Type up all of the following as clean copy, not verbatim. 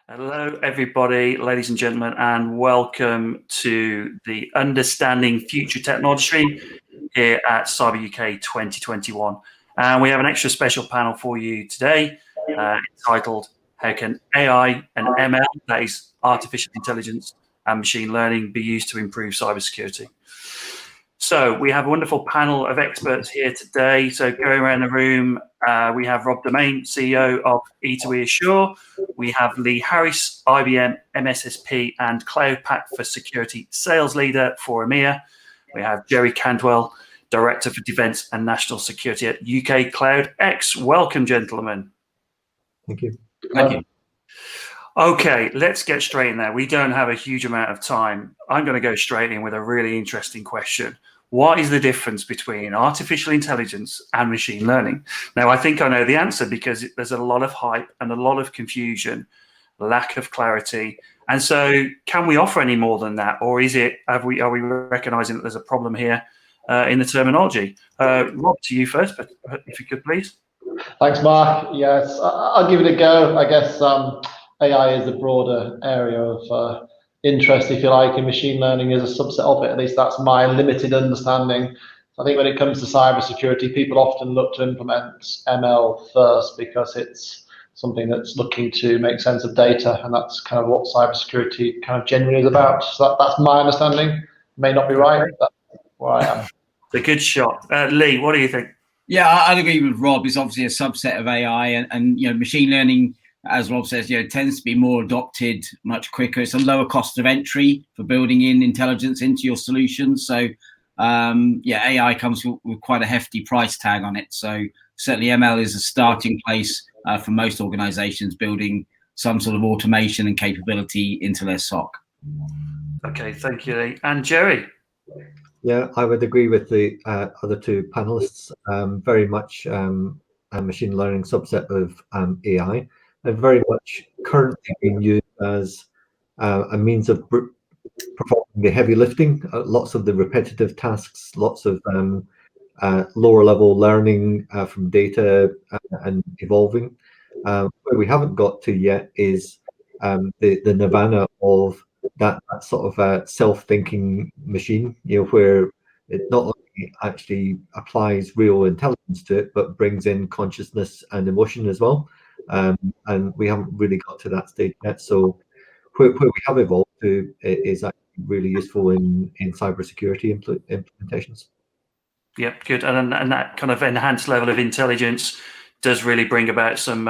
Hello, everybody, ladies and gentlemen, and welcome to the Understanding Future Technology stream here at Cyber UK 2021. And we have an extra special panel for you today entitled How Can AI and ML, that is artificial intelligence and machine learning, be used to improve cybersecurity? So we have a wonderful panel of experts here today. So going around the room, we have Rob Domain, CEO of E2E Assure. We have Lee Harris, IBM MSSP and Cloud Pak for Security Sales Leader for EMEA. We have Jerry Cantwell, Director for Defence and National Security at UK Cloud X. Welcome, gentlemen. Thank you. Thank you. Okay, let's get straight in there. We don't have a huge amount of time. I'm going to go straight in with a really interesting question. What is the difference between artificial intelligence and machine learning? Now, I think I know the answer because there's a lot of hype and a lot of confusion, lack of clarity. And so can we offer any more than that? Or are we recognizing that there's a problem here in the terminology? Rob, to you first, but if you could, please. Thanks, Mark. Yes, I'll give it a go. I guess AI is a broader area of interest, if you like, and machine learning is a subset of it. At least that's my limited understanding. I think when it comes to cybersecurity, people often look to implement ML first because it's something that's looking to make sense of data, and that's kind of what cybersecurity kind of generally is about. So that's my understanding. May not be right, but that's where I am. It's a good shot. Lee, what do you think? Yeah, I'd agree with Rob. It's obviously a subset of AI, and machine learning, as Rob says, tends to be more adopted much quicker. It's a lower cost of entry for building in intelligence into your solutions. So, AI comes with quite a hefty price tag on it. So certainly ML is a starting place for most organizations building some sort of automation and capability into their SOC. Okay, thank you, Lee. And Jerry? Yeah, I would agree with the other two panelists. Very much a machine learning subset of AI. And very much currently being used as a means of performing the heavy lifting, lots of the repetitive tasks, lots of lower level learning from data and evolving. Where we haven't got to yet is the nirvana of that sort of self-thinking machine, where it not only actually applies real intelligence to it, but brings in consciousness and emotion as well. And we haven't really got to that stage yet. So where we have evolved to is actually really useful in cybersecurity implementations. Yep, good. And that kind of enhanced level of intelligence does really bring about some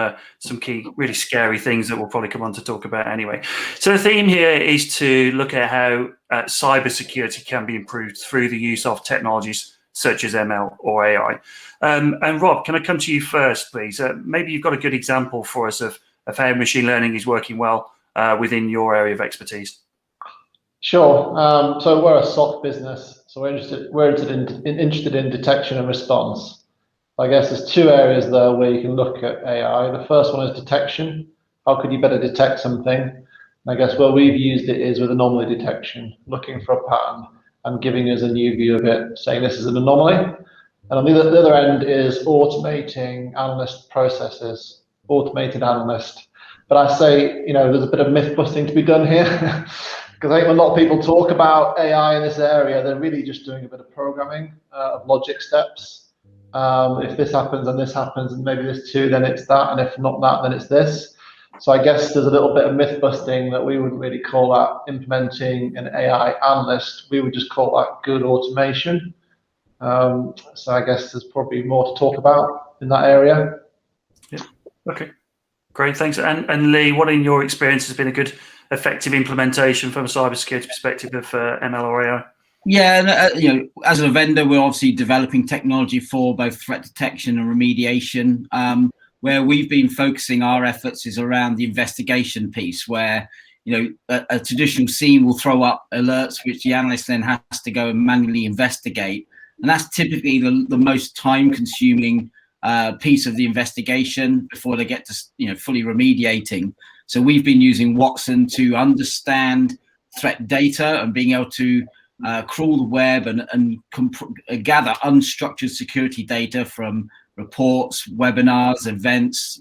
key, really scary things that we'll probably come on to talk about anyway. So the theme here is to look at how cybersecurity can be improved through the use of technologies such as ML or AI. And Rob, can I come to you first, please? Maybe you've got a good example for us of how machine learning is working well within your area of expertise. Sure. So we're a SOC business, so we're interested in detection and response. I guess there's two areas there where you can look at AI. The first one is detection. How could you better detect something? And I guess where we've used it is with anomaly detection, looking for a pattern and giving us a new view of it, saying this is an anomaly. And on the other end is automating analyst processes, automated analyst. But I say, there's a bit of myth busting to be done here. Because I think when a lot of people talk about AI in this area, they're really just doing a bit of programming of logic steps. If this happens and this happens and maybe this too, then it's that, and if not that, then it's this. So I guess there's a little bit of myth busting that we wouldn't really call that implementing an AI analyst. We would just call that good automation. So I guess there's probably more to talk about in that area. Yeah. Okay. Great. Thanks. And Lee, what in your experience has been a good, effective implementation from a cybersecurity perspective of ML or AI? Yeah, as a vendor, we're obviously developing technology for both threat detection and remediation. Where we've been focusing our efforts is around the investigation piece, where a traditional SIEM will throw up alerts which the analyst then has to go and manually investigate, and that's typically the most time-consuming piece of the investigation before they get to fully remediating. So we've been using Watson to understand threat data and being able to crawl the web and gather unstructured security data from reports, webinars, events,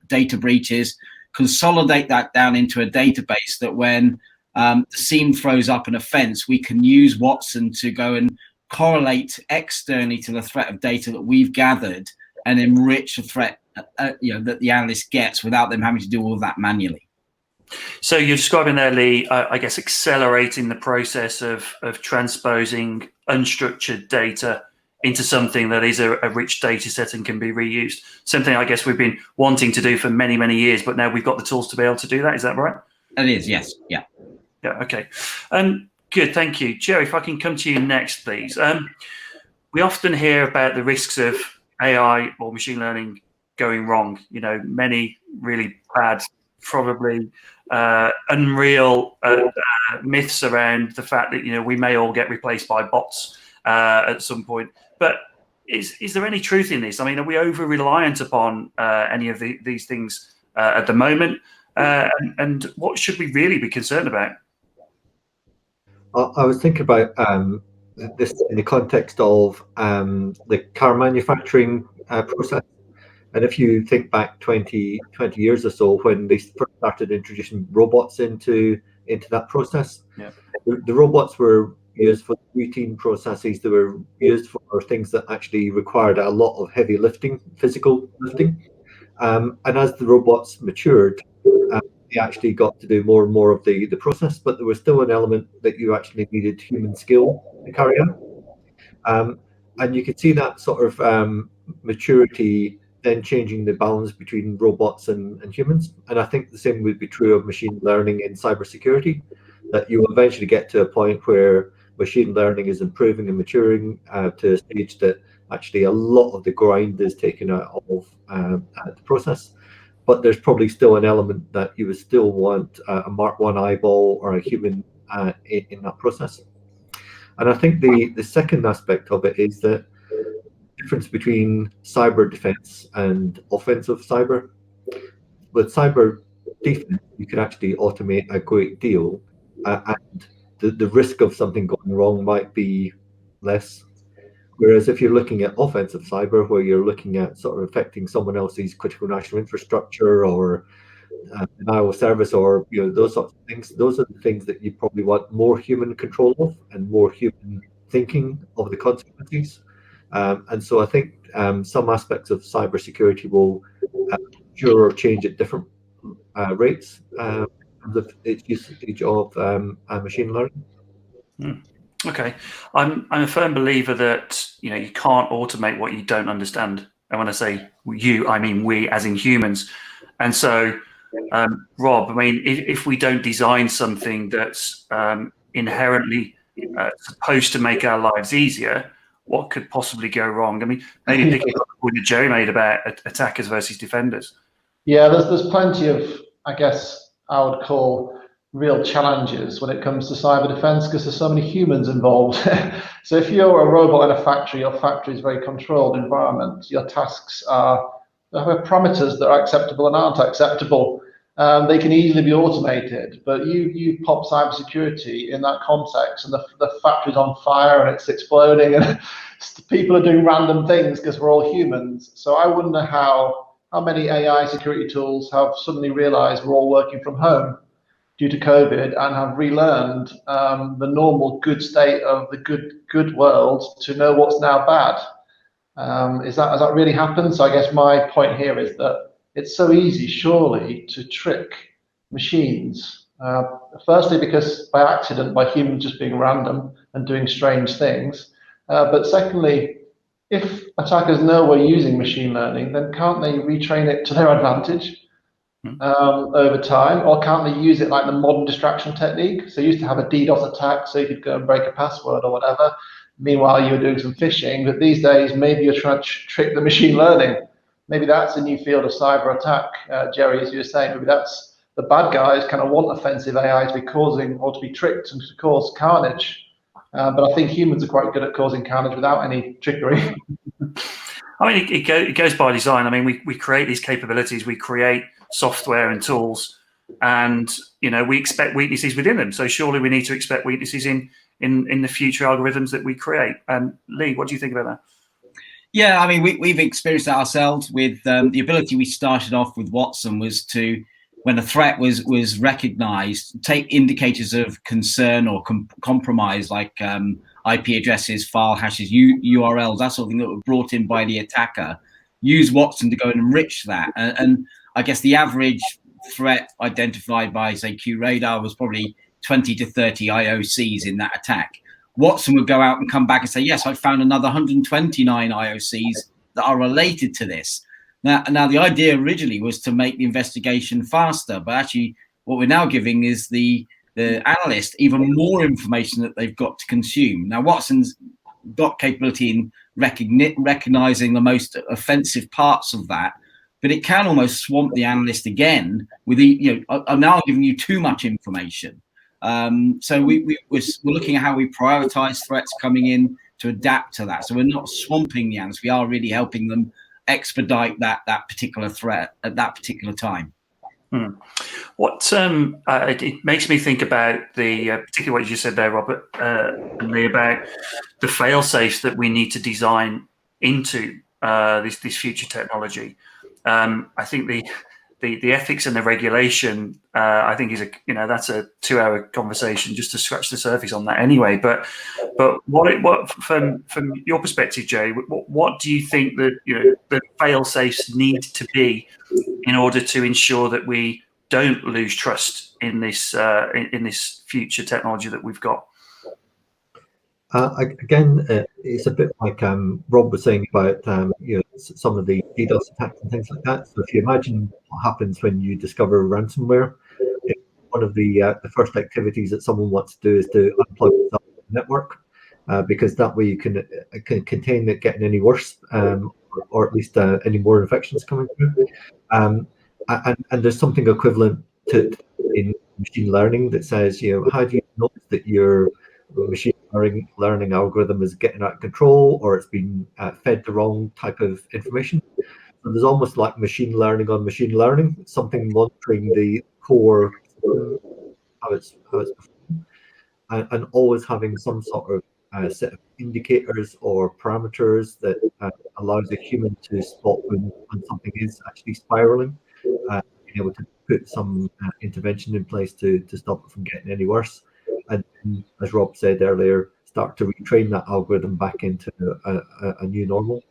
data breaches, consolidate that down into a database that when the SIEM throws up an offense, we can use Watson to go and correlate externally to the threat of data that we've gathered and enrich the threat that the analyst gets without them having to do all of that manually. So you're describing there, Lee, I guess accelerating the process of transposing unstructured data into something that is a rich data set and can be reused. Something I guess we've been wanting to do for many, many years, but now we've got the tools to be able to do that. Is that right? It is, yes. Yeah. Yeah, okay. Good, thank you. Jerry, if I can come to you next, please. We often hear about the risks of AI or machine learning going wrong. Many really bad, probably unreal myths around the fact that, we may all get replaced by bots at some point. But is there any truth in this? I mean, are we over-reliant upon any of these things at the moment? And what should we really be concerned about? I was thinking about this in the context of the car manufacturing process. And if you think back 20 years or so, when they first started introducing robots into that process, yeah. The robots were used for routine processes. They were used for things that actually required a lot of heavy lifting, physical lifting. And as the robots matured, they actually got to do more and more of the process, but there was still an element that you actually needed human skill to carry out. And you could see that sort of maturity then changing the balance between robots and humans. And I think the same would be true of machine learning in cybersecurity, that you will eventually get to a point where machine learning is improving and maturing to a stage that actually a lot of the grind is taken out of the process. But there's probably still an element that you would still want a Mark I eyeball or a human in that process. And I think the second aspect of it is that difference between cyber defense and offensive cyber. With cyber defense, you can actually automate a great deal, and the risk of something going wrong might be less. Whereas if you're looking at offensive cyber, where you're looking at sort of affecting someone else's critical national infrastructure or denial of service or those sorts of things, those are the things that you probably want more human control of and more human thinking of the consequences. And so I think some aspects of cybersecurity will mature or change at different rates of its usage of machine learning. Okay, I'm a firm believer that you can't automate what you don't understand. And when I say you, I mean we, as in humans. And so, Rob, I mean, if we don't design something that's inherently supposed to make our lives easier, what could possibly go wrong? I mean, maybe picking up the point that Jerry made about attackers versus defenders. Yeah, there's plenty of, I guess, I would call real challenges when it comes to cyber defense because there's so many humans involved. So if you're a robot in a factory, your factory is a very controlled environment. Your tasks have parameters that are acceptable and aren't acceptable. They can easily be automated, but you pop cybersecurity in that context, and the factory's on fire and it's exploding, and people are doing random things because we're all humans. So I wonder how many AI security tools have suddenly realized we're all working from home due to COVID and have relearned the normal good state of the good world to know what's now bad. Has that really happened? So I guess my point here is that it's so easy, surely, to trick machines. Firstly, because by accident, by humans just being random and doing strange things. But secondly, if attackers know we're using machine learning, then can't they retrain it to their advantage over time? Or can't they use it like the modern distraction technique? So you used to have a DDoS attack, so you could go and break a password or whatever. Meanwhile, you were doing some phishing. But these days, maybe you're trying to trick the machine learning. Maybe that's a new field of cyber attack, Jerry, as you were saying. Maybe that's the bad guys kind of want offensive AI to be causing or to be tricked and to cause carnage. But I think humans are quite good at causing carnage without any trickery. I mean, it goes by design. I mean, we create these capabilities, we create software and tools, and we expect weaknesses within them. So surely we need to expect weaknesses in the future algorithms that we create. Lee, what do you think about that? Yeah, I mean, we've experienced that ourselves with the ability we started off with Watson was to when a threat was recognized, take indicators of concern or compromise like IP addresses, file hashes, URLs, that sort of thing that were brought in by the attacker, use Watson to go and enrich that. And I guess the average threat identified by, say, QRadar was probably 20 to 30 IOCs in that attack. Watson would go out and come back and say, yes, I found another 129 IOCs that are related to this. Now, the idea originally was to make the investigation faster, but actually what we're now giving is the analyst even more information that they've got to consume. Now, Watson's got capability in recognizing the most offensive parts of that, but it can almost swamp the analyst again with I'm now giving you too much information. So we're looking at how we prioritize threats coming in to adapt to that. So we're not swamping the analysts. We are really helping them expedite that particular threat at that particular time. What it makes me think about particularly what you said there, Robert, and Lee, about the fail safes that we need to design into this future technology. I think the ethics and the regulation, I think that's a 2-hour conversation just to scratch the surface on that anyway. But what from your perspective, Jay, what do you think that the fail safes need to be in order to ensure that we don't lose trust in this future technology that we've got? Again, it's a bit like Rob was saying about some of the DDoS attacks and things like that. So if you imagine what happens when you discover ransomware, one of the first activities that someone wants to do is to unplug the network, because that way you can contain it getting any worse, or at least any more infections coming through. And there's something equivalent to in machine learning that says, how do you notice that your machine learning algorithm is getting out of control, or it's been fed the wrong type of information? So there's almost like machine learning on machine learning, something monitoring the core, how it's performing, and always having some sort of set of indicators or parameters that allows a human to spot when something is actually spiraling, being able to put some intervention in place to stop it from getting any worse. And as Rob said earlier, start to retrain that algorithm back into a new normal.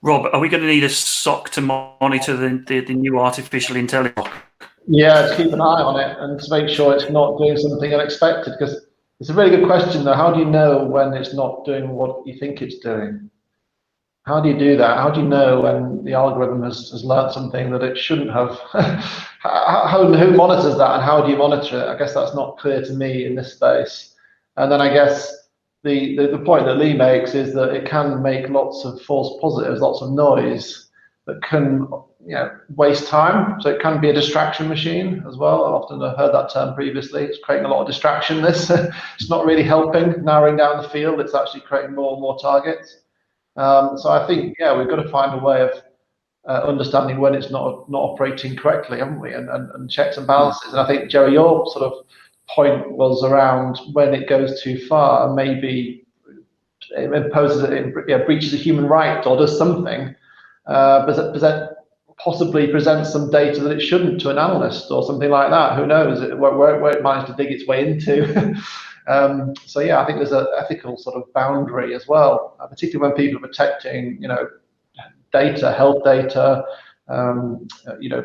Rob, are we going to need a SOC to monitor the new artificial intelligence? Yeah, to keep an eye on it and to make sure it's not doing something unexpected, because it's a really good question though. How do you know when it's not doing what you think it's doing? How do you do that? How do you know when the algorithm has learned something that it shouldn't have? Who monitors that, and how do you monitor it? I guess that's not clear to me in this space. And then I guess the point that Lee makes is that it can make lots of false positives, lots of noise that can waste time. So it can be a distraction machine as well. I've often heard that term previously. It's creating a lot of distraction. It's not really helping narrowing down the field. It's actually creating more and more targets. So I think, we've got to find a way of understanding when it's not operating correctly, haven't we? And checks and balances. And I think, Jerry, your sort of point was around when it goes too far and maybe it imposes it breaches a human right or does something, possibly presents some data that it shouldn't to an analyst or something like that. Who knows where it managed to dig its way into. So I think there's an ethical sort of boundary as well, particularly when people are protecting, data, health data,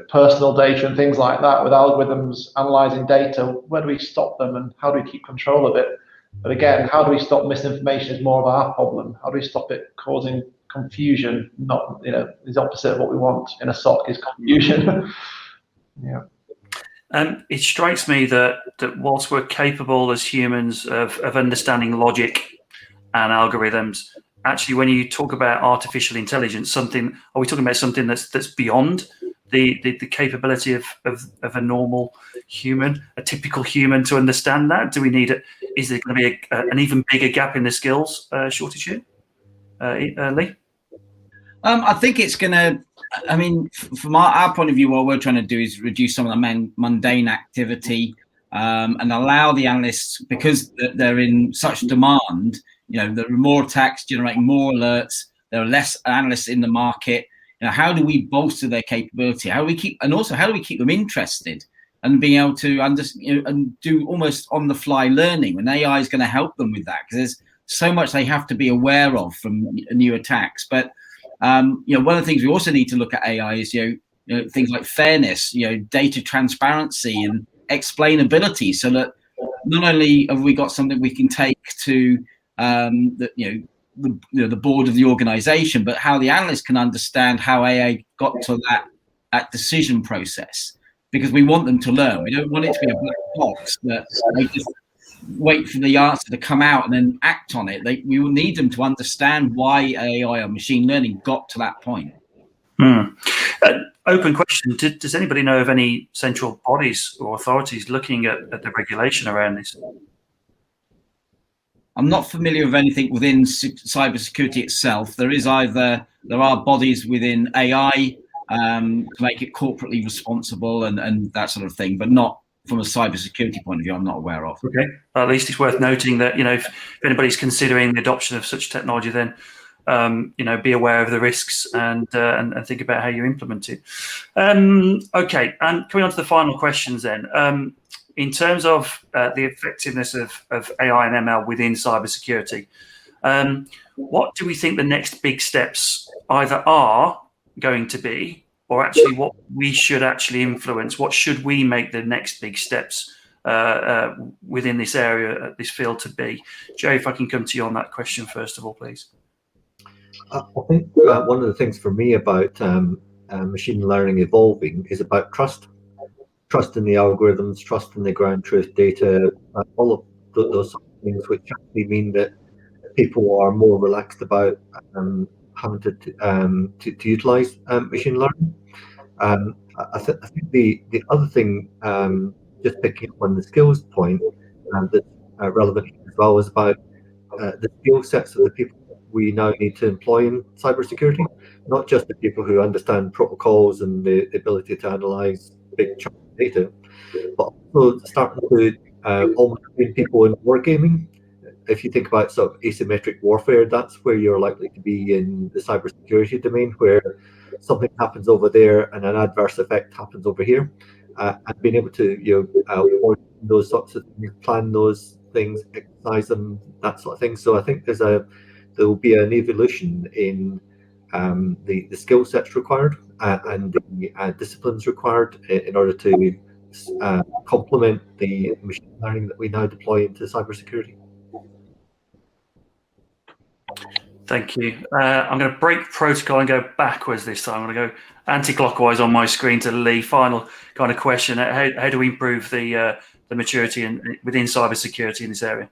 personal data and things like that, with algorithms analyzing data. Where do we stop them, and how do we keep control of it? But again, how do we stop misinformation is more of our problem. How do we stop it causing confusion? Not, is the opposite of what we want in a SOC is confusion. Yeah. It strikes me that whilst we're capable as humans of understanding logic and algorithms, actually, when you talk about artificial intelligence, are we talking about something that's beyond the capability of a normal human, a typical human, to understand that? Do we need it? Is there going to be an even bigger gap in the skills shortage here? Lee? I think it's going to. I mean, from our point of view, what we're trying to do is reduce some of the mundane activity and allow the analysts, because they're in such demand. There are more attacks generating more alerts. There are less analysts in the market. how do we bolster their capability? How do we keep them interested and being able to understand, and do almost on the fly learning when AI is going to help them with that, because there's so much they have to be aware of from new attacks. But one of the things we also need to look at AI is things like fairness, data transparency and explainability, so that not only have we got something we can take to the board of the organization, but how the analyst can understand how AI got to that decision process, because we want them to learn. We don't want it to be a black box that they just wait for the answer to come out and then act on it. We will need them to understand why AI or machine learning got to that point. Open question. Does anybody know of any central bodies or authorities looking at the regulation around this? I'm not familiar with anything within cybersecurity itself. There are bodies within AI to make it corporately responsible and that sort of thing, but not from a cybersecurity point of view. I'm not aware of. Okay, at least it's worth noting that if anybody's considering the adoption of such technology, then be aware of the risks and think about how you implement it. Okay, and coming on to the final questions then. In terms of the effectiveness of AI and ML within cybersecurity, what do we think the next big steps either are going to be, or actually what we should actually influence? What should we make the next big steps within this area, this field to be? Joe, if I can come to you on that question first of all, please. I think one of the things for me about machine learning evolving is about trust. Trust in the algorithms, trust in the ground truth data, all of those things, which actually mean that people are more relaxed about having to utilize machine learning. I think the other thing, just picking up on the skills point, that's relevant as well, is about the skill sets of the people we now need to employ in cybersecurity, not just the people who understand protocols and the ability to analyze big chunks of data, but also starting to almost train people in wargaming. If you think about sort of asymmetric warfare, that's where you're likely to be in the cybersecurity domain, where something happens over there and an adverse effect happens over here, and being able to avoid those sorts of things, plan those things, exercise them, that sort of thing. So I think there will be an evolution in the skill sets required and the disciplines required in order to complement the machine learning that we now deploy into cybersecurity. Thank you. I'm going to break protocol and go backwards this time. I'm going to go anti-clockwise on my screen to Lee. Final kind of question: how do we improve the maturity within cybersecurity in this area?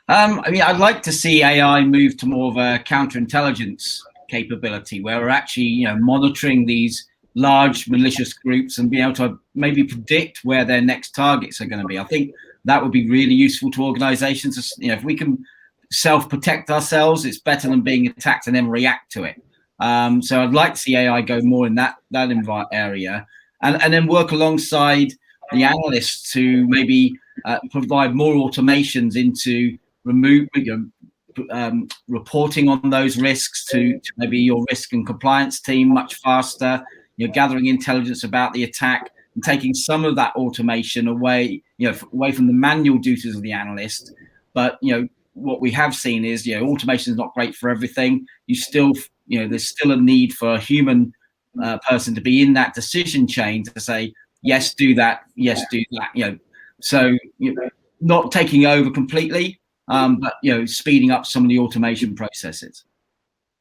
I'd like to see AI move to more of a counterintelligence capability, where we're actually, monitoring these large malicious groups and being able to maybe predict where their next targets are going to be. I think that would be really useful to organizations. If we can self-protect ourselves, it's better than being attacked and then react to it. So I'd like to see AI go more in that area, and then work alongside the analysts to maybe provide more automations into reporting on those risks to maybe your risk and compliance team much faster. Gathering intelligence about the attack and taking some of that automation away from the manual duties of the analyst. But what we have seen is automation is not great for everything. There's still a need for a human person to be in that decision chain to say yes, do that, yes, do that. So not taking over completely, but speeding up some of the automation processes.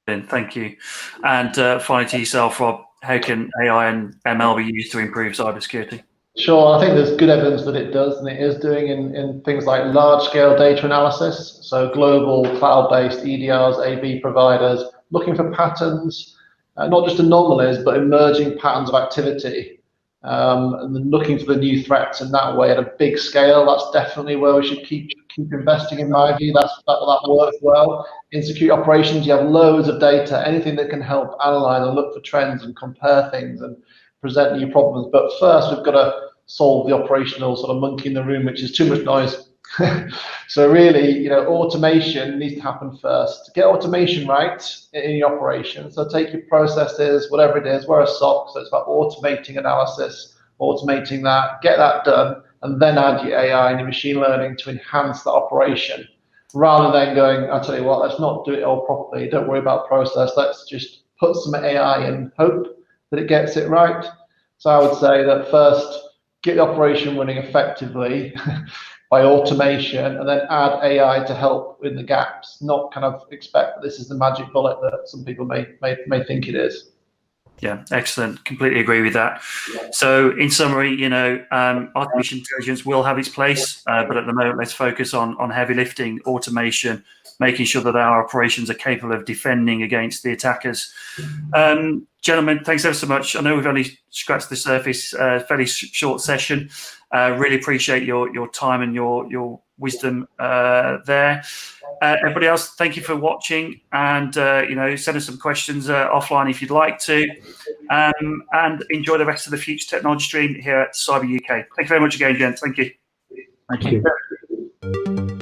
Thank you. And finally to yourself, Rob, how can AI and ML be used to improve cybersecurity? Sure, I think there's good evidence that it does, and it is doing in things like large-scale data analysis. So global cloud-based EDRs, AV providers, looking for patterns, not just anomalies, but emerging patterns of activity, and then looking for the new threats in that way at a big scale. That's definitely where we should keep investing, in my view. That works well. In security operations, you have loads of data, anything that can help analyze and look for trends and compare things and present new problems. But first, we've got to solve the operational sort of monkey in the room, which is too much noise So really, automation needs to happen first. To get automation right in your operation, so take your processes, whatever it is, we're a SOC, so it's about automating analysis, automating that, get that done, and then add your AI and your machine learning to enhance the operation, rather than going, I'll tell you what, let's not do it all properly, don't worry about process, let's just put some AI and hope that it gets it right. So I would say that first, get the operation running effectively by automation, and then add AI to help in the gaps, not kind of expect that this is the magic bullet that some people may think it is. Yeah, excellent. Completely agree with that. So in summary, artificial intelligence will have its place, but at the moment, let's focus on heavy lifting, automation, making sure that our operations are capable of defending against the attackers. Gentlemen, thanks ever so much. I know we've only scratched the surface, fairly short session. Really appreciate your time and your wisdom there. Everybody else, thank you for watching, and send us some questions offline if you'd like to, and enjoy the rest of the Future Technology stream here at Cyber UK. Thank you very much again, gents. Thank you. Thank you.